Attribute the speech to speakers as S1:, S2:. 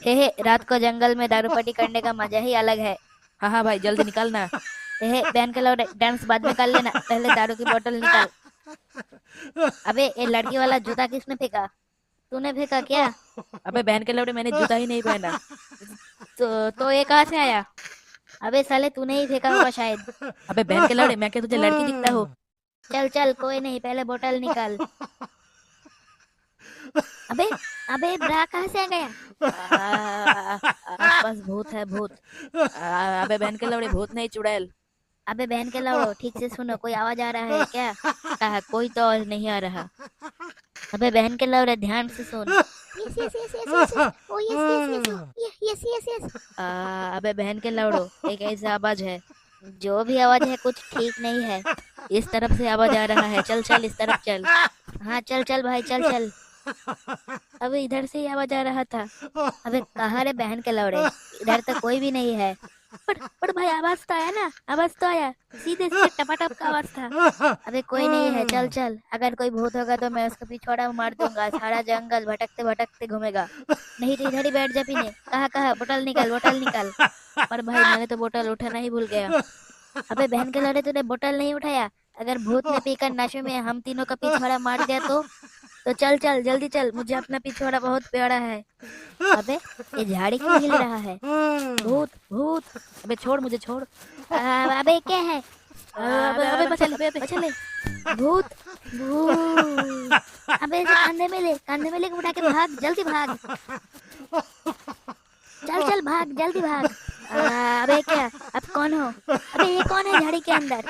S1: हे रात को जंगल में दारू पार्टी करने का मजा ही अलग है।
S2: हाँ हाँ भाई, जल्दी निकल ना।
S1: बहन के लौटे, डांस बाद में कर लेना, पहले दारू की बोतल निकाल। अबे ये लड़की वाला जूता किसने फेंका? तूने फेंका क्या?
S2: अबे बहन के लौड़े, मैंने जूता ही नहीं पहना।
S1: तो ये कहाँ से आया? अबे साले तूने ही फेंका होगा शायद।
S2: अबे बहन के लौड़े, मैं क्या तुझे लड़की दिखता हूँ?
S1: चल चल कोई नहीं, पहले बोतल निकाल। अबे अबे ब्रा कहाँ से आ गया?
S2: आसपास भूत है, भूत। अबे बहन के लौड़े, भूत नहीं, चुड़ैल।
S1: अबे बहन के लौड़ो, ठीक से सुनो, कोई आवाज आ रहा है क्या?
S2: कहा, कोई तो और नहीं आ रहा।
S1: अबे बहन के लौड़े, ध्यान से सुन। Yes yes yes yes yes yes, oh yes yes yes, oh yes yes yes. अबे बहन के लौड़ो, एक ऐसा आवाज है, जो भी आवाज है कुछ ठीक नहीं है। इस तरफ से आवाज आ रहा है, चल चल इस तरफ चल। हाँ चल चल भाई, चल चल। अबे इधर से ही आवाज आ रहा था। अबे कहाँ रे बहन के लौड़े, इधर तो कोई भी नहीं है। पर भाई आवाज तो आया ना, आवाज तो आया, सीधे सीधे टपाटप का आवाज था। अबे कोई नहीं है, चल चल, अगर कोई भूत होगा तो मैं उसका पिछवाड़ा मार दूंगा, सारा जंगल भटकते भटकते घूमेगा। नहीं तो इधर ही बैठ जा पीने। कहा कहा, बोतल निकाल, बोतल निकाल। पर भाई मैंने तो बोतल उठाना ही भूल गया। अबे बहन के लड़े, तूने बोतल नहीं उठाया? अगर भूत ने पीकर नशे में हम तीनों का पिछवाड़ा मार दिया तो चल चल जल्दी चल, मुझे अपना पिछवाड़ा बहुत प्यारा है। अबे ये झाड़ी क्यों हिल रहा है? भूत भूत।
S2: अबे छोड़, मुझे छोड़।
S1: अबे क्या है?
S2: अबे
S1: अबे
S2: अबे
S1: बचा
S2: बचल,
S1: ले,
S2: अबे अबे।
S1: बचा ले। भूत भूत। अबे इसे कंधे में ले, कंधे में लेके उठा के भाग, जल्दी भाग। चल चल भाग, जल्दी भाग। अबे क्या, अब कौन हो? अबे ये कौन है झाड़ी के अंदर?